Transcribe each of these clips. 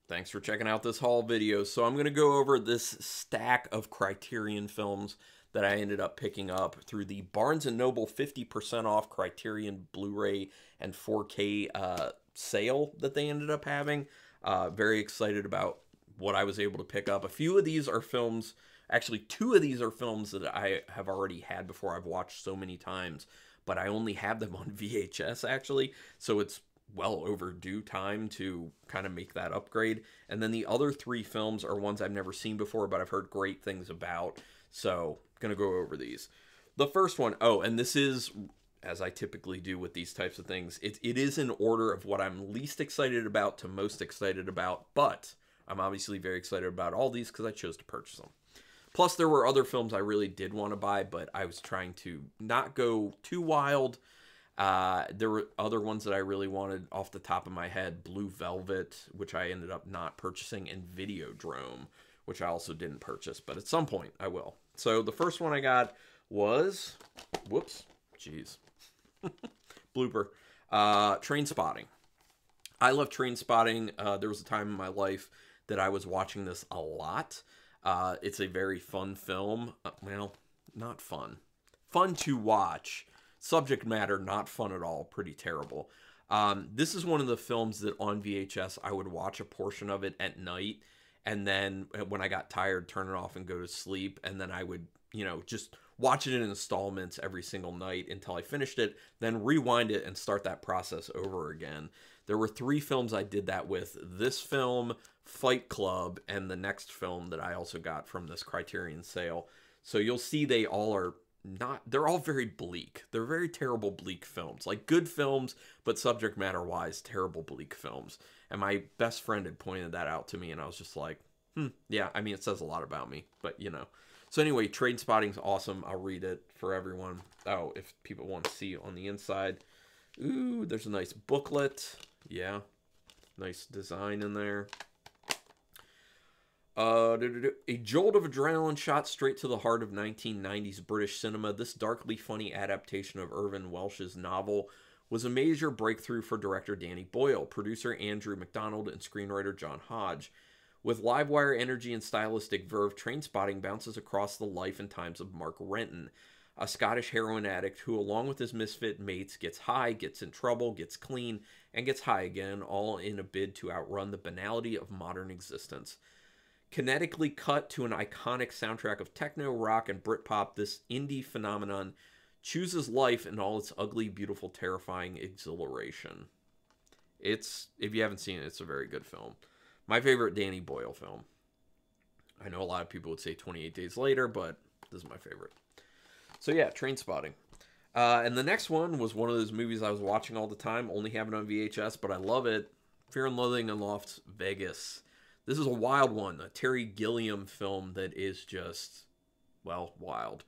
Thanks for checking out this haul video. So I'm going to go over this stack of Criterion films that I ended up picking up through the Barnes & Noble 50% off Criterion Blu-ray and 4K sale that they ended up having. Very excited about what I was able to pick up. A few of these are films, actually two of these are films that I have already had before. I've watched so many times, but I only have them on VHS actually. So it's well overdue time to kind of make that upgrade. And then the other three films are ones I've never seen before, but I've heard great things about. So I'm going to go over these. The first one, oh, and this is, as I typically do with these types of things, it is in order of what I'm least excited about to most excited about, but I'm obviously very excited about all these because I chose to purchase them. Plus, there were other films I really did want to buy, but I was trying to not go too wild. There were other ones that I really wanted off the top of my head. Blue Velvet, which I ended up not purchasing, and Videodrome, which I also didn't purchase, but at some point I will. So the first one I got was, whoops, jeez, blooper, Trainspotting. I love Trainspotting. There was a time in my life that I was watching this a lot. It's a very fun film. Well, not fun. Fun to watch. Subject matter, not fun at all. Pretty terrible. This is one of the films that on VHS, I would watch a portion of it at night. And then when I got tired, turn it off and go to sleep. And then I would, just watch it in installments every single night until I finished it. Then rewind it and start that process over again. There were three films I did that with. This film, Fight Club, and the next film that I also got from this Criterion sale. So you'll see they all are they're all very bleak. They're very terrible, bleak films. Like good films, but subject matter wise, terrible, bleak films. And my best friend had pointed that out to me, and I was just like, yeah, I mean, it says a lot about me, but So anyway, Trainspotting's awesome. I'll read it for everyone. Oh, if people want to see on the inside. Ooh, there's a nice booklet. Yeah, nice design in there. A jolt of adrenaline shot straight to the heart of 1990s British cinema. This darkly funny adaptation of Irvine Welsh's novel was a major breakthrough for director Danny Boyle, producer Andrew McDonald, and screenwriter John Hodge. With live-wire energy and stylistic verve, Trainspotting bounces across the life and times of Mark Renton, a Scottish heroin addict who, along with his misfit mates, gets high, gets in trouble, gets clean, and gets high again, all in a bid to outrun the banality of modern existence. Kinetically cut to an iconic soundtrack of techno, rock, and Britpop, this indie phenomenon chooses life in all its ugly, beautiful, terrifying exhilaration. If you haven't seen it, it's a very good film. My favorite Danny Boyle film. I know a lot of people would say 28 Days Later, but this is my favorite. So yeah, Trainspotting. And the next one was one of those movies I was watching all the time, only have it on VHS, but I love it. Fear and Loathing in Las Vegas. This is a wild one, a Terry Gilliam film that is just, well, wild.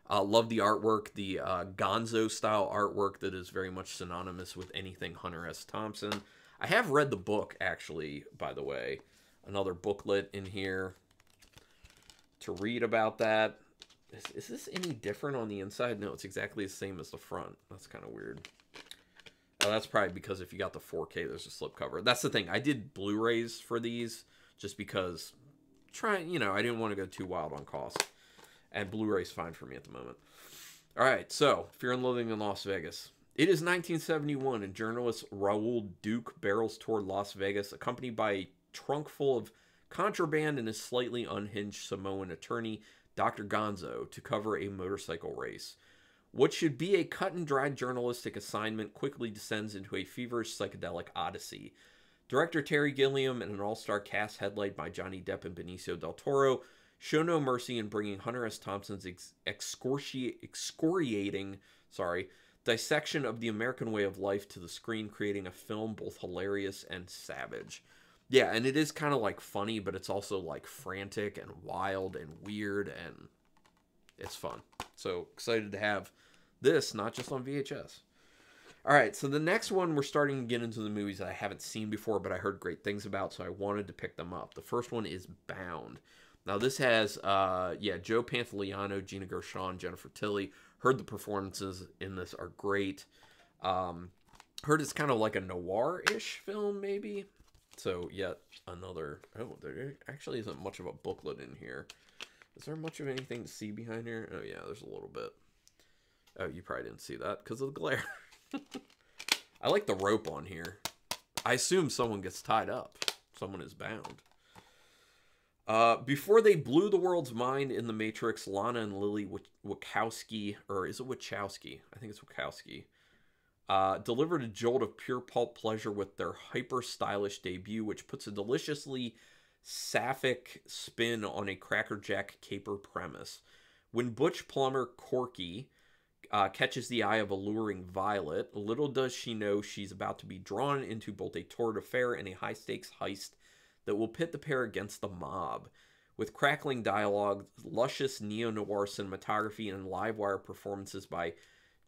Love the artwork, the Gonzo-style artwork that is very much synonymous with anything Hunter S. Thompson. I have read the book, actually, by the way. Another booklet in here to read about that. Is this any different on the inside? No, it's exactly the same as the front. That's kind of weird. Oh, that's probably because if you got the 4K, there's a slipcover. That's the thing. I did Blu-rays for these just because I didn't want to go too wild on cost. And Blu-ray's fine for me at the moment. All right, so Fear and Loathing in Las Vegas. It is 1971, and journalist Raoul Duke barrels toward Las Vegas, accompanied by a trunk full of contraband and his slightly unhinged Samoan attorney, Dr. Gonzo, to cover a motorcycle race. What should be a cut-and-dried journalistic assignment quickly descends into a feverish psychedelic odyssey. Director Terry Gilliam and an all-star cast headlined by Johnny Depp and Benicio del Toro show no mercy in bringing Hunter S. Thompson's excoriating dissection of the American way of life to the screen, creating a film both hilarious and savage. Yeah, and it is kind of like funny, but it's also like frantic and wild and weird, and it's fun. So excited to have this, not just on VHS. All right, so the next one, we're starting to get into the movies that I haven't seen before, but I heard great things about, so I wanted to pick them up. The first one is Bound. Now, this has, Joe Pantoliano, Gina Gershon, Jennifer Tilly. Heard the performances in this are great. Heard it's kind of like a noir-ish film, maybe. So yet another. Oh, there actually isn't much of a booklet in here. Is there much of anything to see behind here? Oh yeah, there's a little bit. Oh, you probably didn't see that because of the glare. I like the rope on here. I assume someone gets tied up. Someone is bound. Before they blew the world's mind in The Matrix, Lana and Lily Wachowski, or is it Wachowski? I think it's Wachowski. Delivered a jolt of pure pulp pleasure with their hyper-stylish debut, which puts a deliciously sapphic spin on a crackerjack caper premise. When butch plumber Corky catches the eye of alluring Violet, little does she know she's about to be drawn into both a torrid affair and a high-stakes heist that will pit the pair against the mob. With crackling dialogue, luscious neo-noir cinematography, and live-wire performances by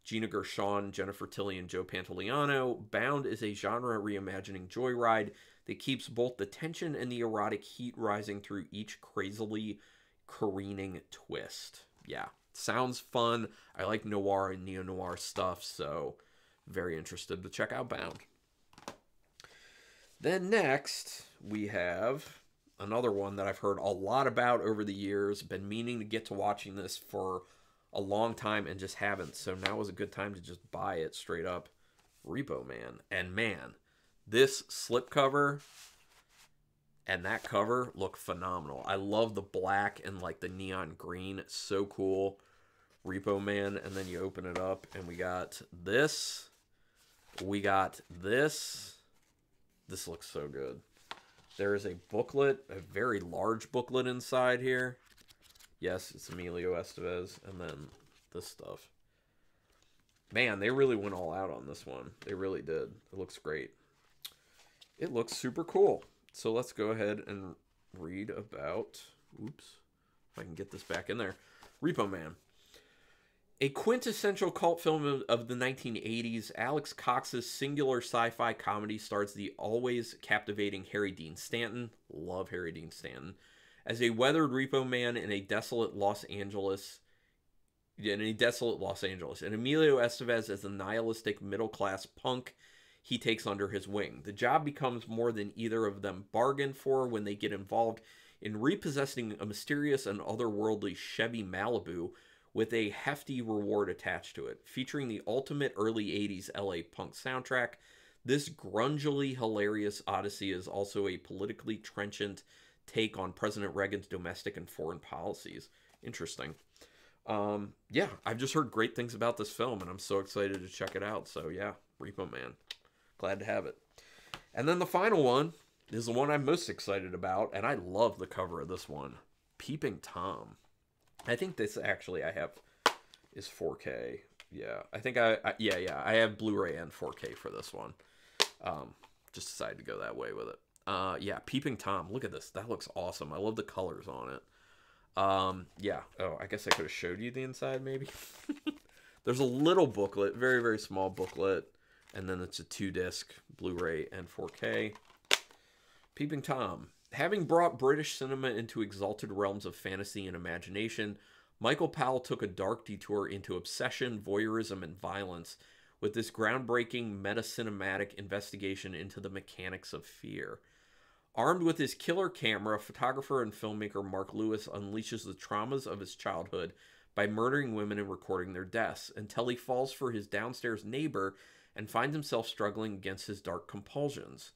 Gina Gershon, Jennifer Tilly, and Joe Pantoliano, Bound is a genre reimagining joyride that keeps both the tension and the erotic heat rising through each crazily careening twist. Yeah, sounds fun. I like noir and neo-noir stuff, so very interested to check out Bound. Then next, we have another one that I've heard a lot about over the years. Been meaning to get to watching this for a long time and just haven't. So now was a good time to just buy it straight up. Repo Man. And man, this slipcover and that cover look phenomenal. I love the black and like the neon green. It's so cool. Repo Man. And then you open it up and we got this. We got this. This looks so good. There is a booklet, a very large booklet inside here. Yes, it's Emilio Estevez. And then this stuff. Man, they really went all out on this one. They really did. It looks great. It looks super cool. So let's go ahead and read about... Oops. If I can get this back in there. Repo Man. A quintessential cult film of the 1980s, Alex Cox's singular sci-fi comedy stars the always captivating Harry Dean Stanton. Love Harry Dean Stanton. As a weathered repo man in a desolate Los Angeles. And Emilio Estevez as a nihilistic middle-class punk he takes under his wing. The job becomes more than either of them bargain for when they get involved in repossessing a mysterious and otherworldly Chevy Malibu with a hefty reward attached to it. Featuring the ultimate early 80s LA punk soundtrack, this grungily hilarious odyssey is also a politically trenchant take on President Reagan's domestic and foreign policies. Interesting. Yeah, I've just heard great things about this film, and I'm so excited to check it out. So yeah, Repo Man. Glad to have it. And then the final one is the one I'm most excited about, and I love the cover of this one. Peeping Tom. I think this actually I have is 4K. Yeah, I think I have Blu-ray and 4K for this one. Just decided to go that way with it. Yeah, Peeping Tom. Look at this. That looks awesome. I love the colors on it. Yeah. Oh, I guess I could have showed you the inside maybe. There's a little booklet, very, very small booklet. And then it's a 2-disc Blu-ray and 4K. Peeping Tom. Having brought British cinema into exalted realms of fantasy and imagination, Michael Powell took a dark detour into obsession, voyeurism, and violence with this groundbreaking meta-cinematic investigation into the mechanics of fear. Armed with his killer camera, photographer and filmmaker Mark Lewis unleashes the traumas of his childhood by murdering women and recording their deaths, until he falls for his downstairs neighbor and finds himself struggling against his dark compulsions.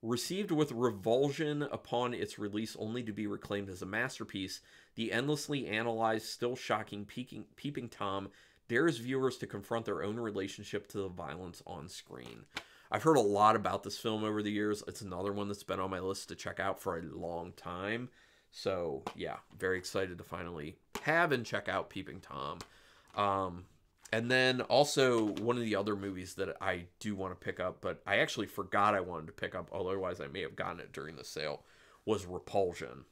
Received with revulsion upon its release only to be reclaimed as a masterpiece, the endlessly analyzed, still shocking Peeping Tom dares viewers to confront their own relationship to the violence on screen. I've heard a lot about this film over the years. It's another one that's been on my list to check out for a long time. So, yeah, very excited to finally have and check out Peeping Tom. And then also one of the other movies that I do want to pick up, but I actually forgot I wanted to pick up, otherwise I may have gotten it during the sale, was Repulsion.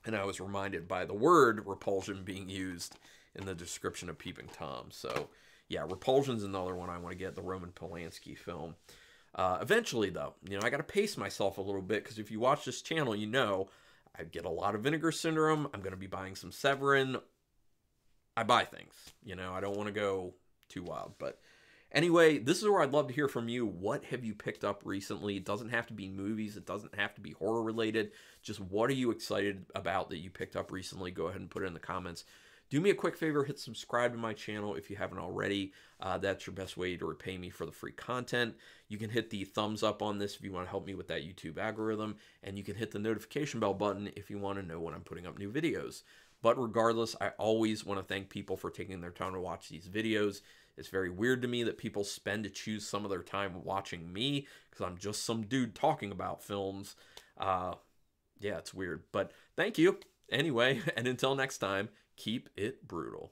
And I was reminded by the word repulsion being used in the description of Peeping Tom. So, yeah, Repulsion's another one I want to get, the Roman Polanski film. Eventually, though, I got to pace myself a little bit, because if you watch this channel, you know I get a lot of Vinegar Syndrome. I'm going to be buying some Severin. I buy things, I don't want to go too wild, but Anyway, this is where I'd love to hear from you. What have you picked up recently? It doesn't have to be movies. It doesn't have to be horror related. Just what are you excited about that you picked up recently? Go ahead and put it in the comments. Do me a quick favor, hit subscribe to my channel if you haven't already. That's your best way to repay me for the free content. You can hit the thumbs up on this if you want to help me with that YouTube algorithm, and you can hit the notification bell button if you want to know when I'm putting up new videos. But regardless, I always want to thank people for taking their time to watch these videos. It's very weird to me that people spend to choose some of their time watching me because I'm just some dude talking about films. Yeah, it's weird, but thank you anyway. And until next time, keep it brutal.